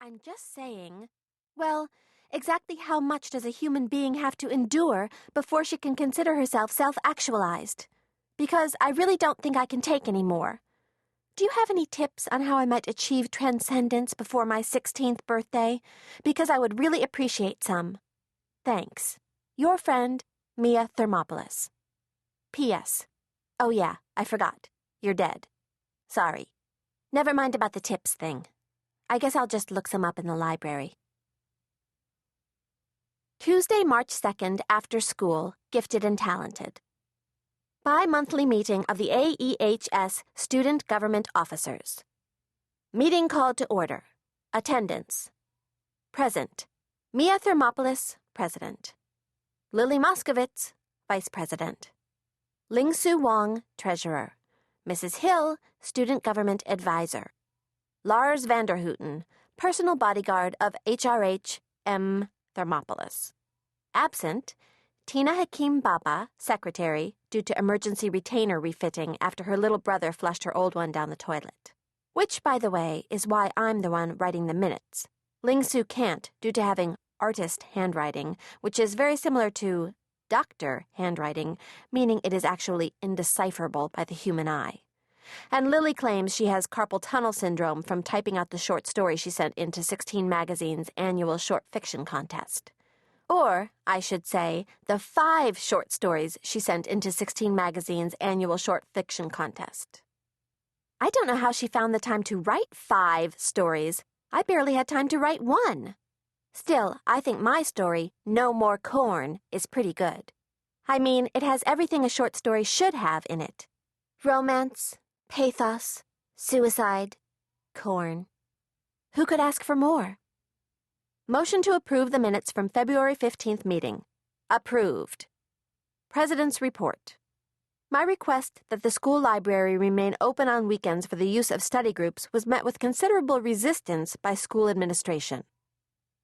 I'm just saying, well, exactly how much does a human being have to endure before she can consider herself self-actualized? Because I really don't think I can take any more. Do you have any tips on how I might achieve transcendence before my 16th birthday? Because I would really appreciate some. Thanks. Your friend, Mia Thermopolis. P.S. Oh yeah, I forgot. You're dead. Sorry. Never mind about the tips thing. I guess I'll just look some up in the library. Tuesday, March 2nd, after school, gifted and talented. Bi-monthly meeting of the AEHS Student Government Officers. Meeting called to order. Attendance. Present. Mia Thermopolis, President. Lily Moskowitz, Vice President. Ling-Su Wong, Treasurer. Mrs. Hill, Student Government Advisor. Lars Vanderhooten, Personal Bodyguard of HRH M. Thermopolis. Absent, Tina Hakim Baba, Secretary, due to emergency retainer refitting after her little brother flushed her old one down the toilet. Which, by the way, is why I'm the one writing the minutes. Ling-Su can't, due to having artist handwriting, which is very similar to doctor handwriting, meaning it is actually indecipherable by the human eye. And Lily claims she has carpal tunnel syndrome from typing out the short story she sent into 16 Magazine's annual short fiction contest. Or, I should say, the 5 short stories she sent into 16 Magazine's annual short fiction contest. I don't know how she found the time to write 5 stories. I barely had time to write 1. Still, I think my story, No More Corn, is pretty good. I mean, it has everything a short story should have in it. Romance, pathos, suicide, corn. Who could ask for more? Motion to approve the minutes from February 15th meeting. Approved. President's report. My request that the school library remain open on weekends for the use of study groups was met with considerable resistance by school administration.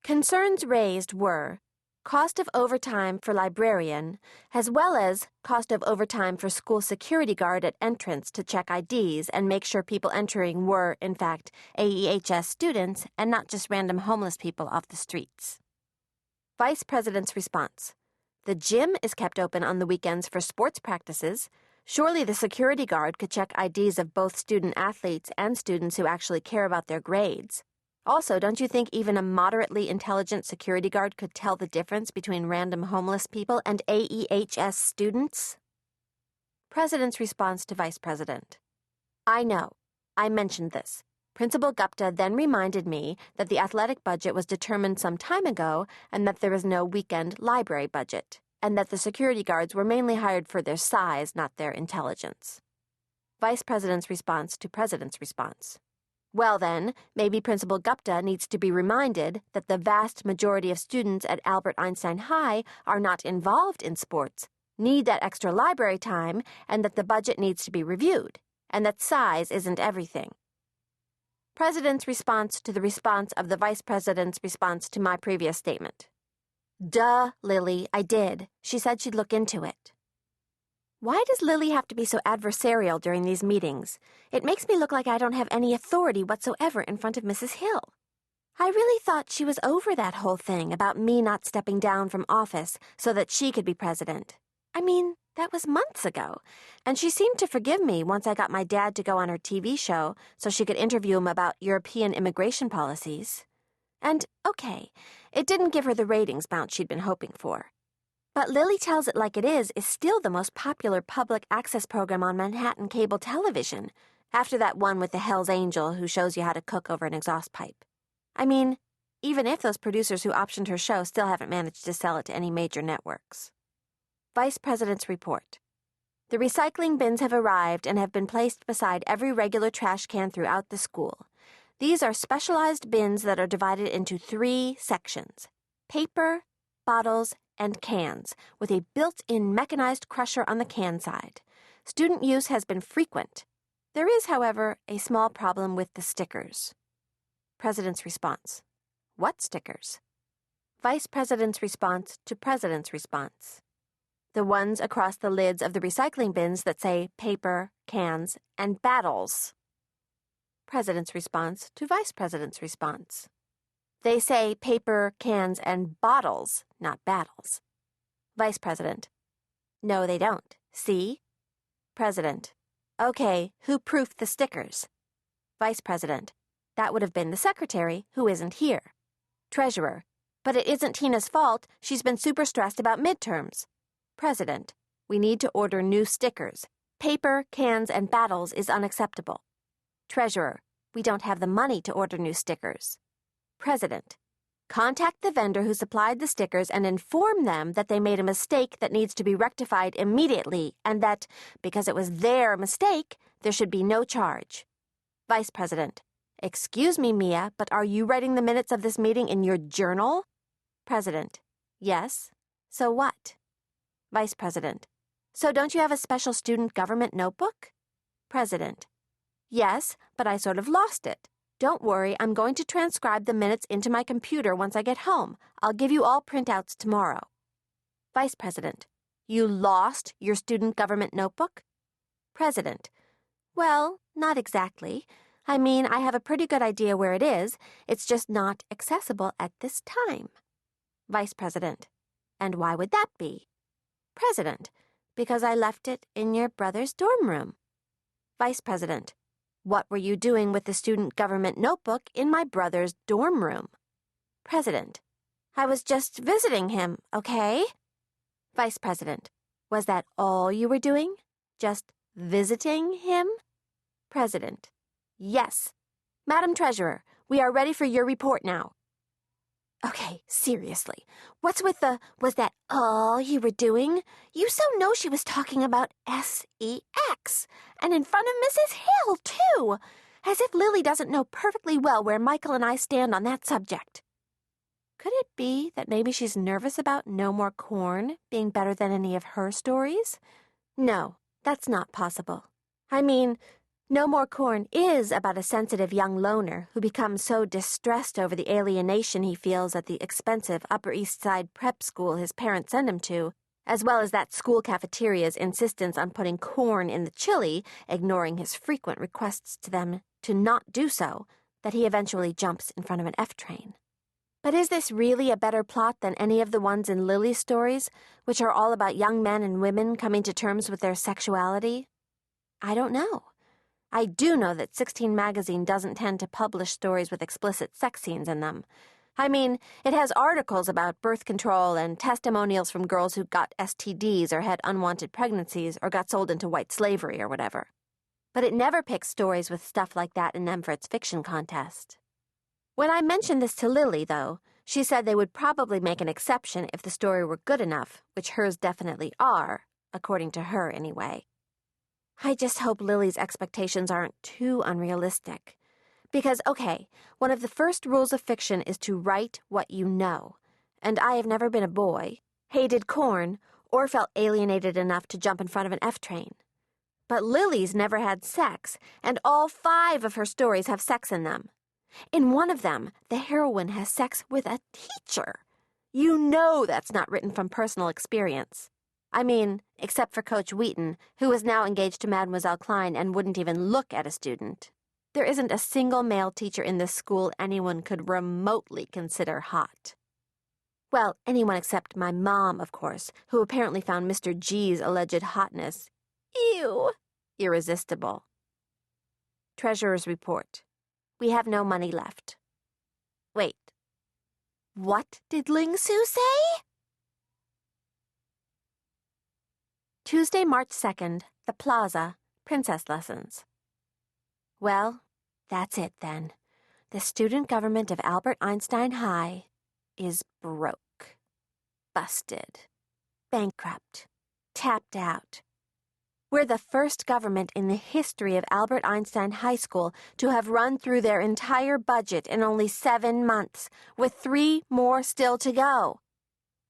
Concerns raised were cost of overtime for librarian, as well as cost of overtime for school security guard at entrance to check IDs and make sure people entering were, in fact, AEHS students and not just random homeless people off the streets. Vice President's response. The gym is kept open on the weekends for sports practices. Surely the security guard could check IDs of both student athletes and students who actually care about their grades. Also, don't you think even a moderately intelligent security guard could tell the difference between random homeless people and AEHS students? President's response to Vice President. I know. I mentioned this. Principal Gupta then reminded me that the athletic budget was determined some time ago and that there is no weekend library budget, and that the security guards were mainly hired for their size, not their intelligence. Vice President's response to President's response. Well then, maybe Principal Gupta needs to be reminded that the vast majority of students at Albert Einstein High are not involved in sports, need that extra library time, and that the budget needs to be reviewed, and that size isn't everything. President's response to the response of the Vice President's response to my previous statement. Duh, Lily, I did. She said she'd look into it. Why does Lily have to be so adversarial during these meetings? It makes me look like I don't have any authority whatsoever in front of Mrs. Hill. I really thought she was over that whole thing about me not stepping down from office so that she could be president. I mean, that was months ago, and she seemed to forgive me once I got my dad to go on her TV show so she could interview him about European immigration policies. And, okay, it didn't give her the ratings bounce she'd been hoping for. But Lily Tells It Like It Is still the most popular public access program on Manhattan cable television, after that one with the Hell's Angel who shows you how to cook over an exhaust pipe. I mean, even if those producers who optioned her show still haven't managed to sell it to any major networks. Vice President's report. The recycling bins have arrived and have been placed beside every regular trash can throughout the school. These are specialized bins that are divided into 3 sections: paper, bottles, and cans, with a built-in mechanized crusher on the can side. Student use has been frequent. There is, however, a small problem with the stickers. President's response. What stickers? Vice President's response to President's response. The ones across the lids of the recycling bins that say paper, cans, and battles. President's response to Vice President's response. They say paper, cans, and bottles, not battles. Vice President. No, they don't. See? President. Okay, who proofed the stickers? Vice President. That would have been the secretary, who isn't here. Treasurer. But it isn't Tina's fault. She's been super stressed about midterms. President. We need to order new stickers. Paper, cans, and battles is unacceptable. Treasurer. We don't have the money to order new stickers. President. Contact the vendor who supplied the stickers and inform them that they made a mistake that needs to be rectified immediately and that, because it was their mistake, there should be no charge. Vice President. Excuse me, Mia, but are you writing the minutes of this meeting in your journal? President. Yes. So what? Vice President. So don't you have a special student government notebook? President. Yes, but I sort of lost it. Don't worry, I'm going to transcribe the minutes into my computer once I get home. I'll give you all printouts tomorrow. Vice President. You lost your student government notebook? President. Well, not exactly. I mean, I have a pretty good idea where it is. It's just not accessible at this time. Vice President. And why would that be? President. Because I left it in your brother's dorm room. Vice President. What were you doing with the student government notebook in my brother's dorm room? President. I was just visiting him, okay? Vice President. Was that all you were doing? Just visiting him? President. Yes. Madam Treasurer, we are ready for your report now. Okay, seriously, what's with the, was that all you were doing? You so know she was talking about sex, and in front of Mrs. Hill, too, as if Lily doesn't know perfectly well where Michael and I stand on that subject. Could it be that maybe she's nervous about No More Corn being better than any of her stories? No, that's not possible. I mean, No More Corn is about a sensitive young loner who becomes so distressed over the alienation he feels at the expensive Upper East Side prep school his parents send him to, as well as that school cafeteria's insistence on putting corn in the chili, ignoring his frequent requests to them to not do so, that he eventually jumps in front of an F train. But is this really a better plot than any of the ones in Lily's stories, which are all about young men and women coming to terms with their sexuality? I don't know. I do know that 16 Magazine doesn't tend to publish stories with explicit sex scenes in them. I mean, it has articles about birth control and testimonials from girls who got STDs or had unwanted pregnancies or got sold into white slavery or whatever. But it never picks stories with stuff like that in them for its fiction contest. When I mentioned this to Lily, though, she said they would probably make an exception if the story were good enough, which hers definitely are, according to her anyway. I just hope Lily's expectations aren't too unrealistic. Because, okay, one of the first rules of fiction is to write what you know. And I have never been a boy, hated corn, or felt alienated enough to jump in front of an F train. But Lily's never had sex, and all 5 of her stories have sex in them. In one of them, the heroine has sex with a teacher. You know that's not written from personal experience. I mean, except for Coach Wheaton, who is now engaged to Mademoiselle Klein and wouldn't even look at a student. There isn't a single male teacher in this school anyone could remotely consider hot. Well, anyone except my mom, of course, who apparently found Mr. G's alleged hotness, ew, irresistible. Treasurer's report. We have no money left. Wait. What did Ling Su say? Tuesday, March 2nd, the Plaza, Princess Lessons. Well, that's it then. The student government of Albert Einstein High is broke. Busted. Bankrupt. Tapped out. We're the first government in the history of Albert Einstein High School to have run through their entire budget in only 7 months, with 3 more still to go.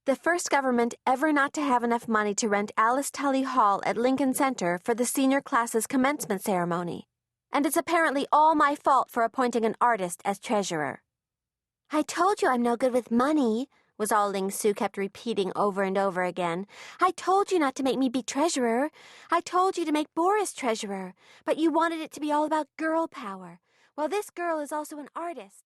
The first government ever not to have enough money to rent Alice Tully Hall at Lincoln Center for the senior class's commencement ceremony. And it's apparently all my fault for appointing an artist as treasurer. I told you I'm no good with money, was all Ling Su kept repeating over and over again. I told you not to make me be treasurer. I told you to make Boris treasurer. But you wanted it to be all about girl power. Well, this girl is also an artist.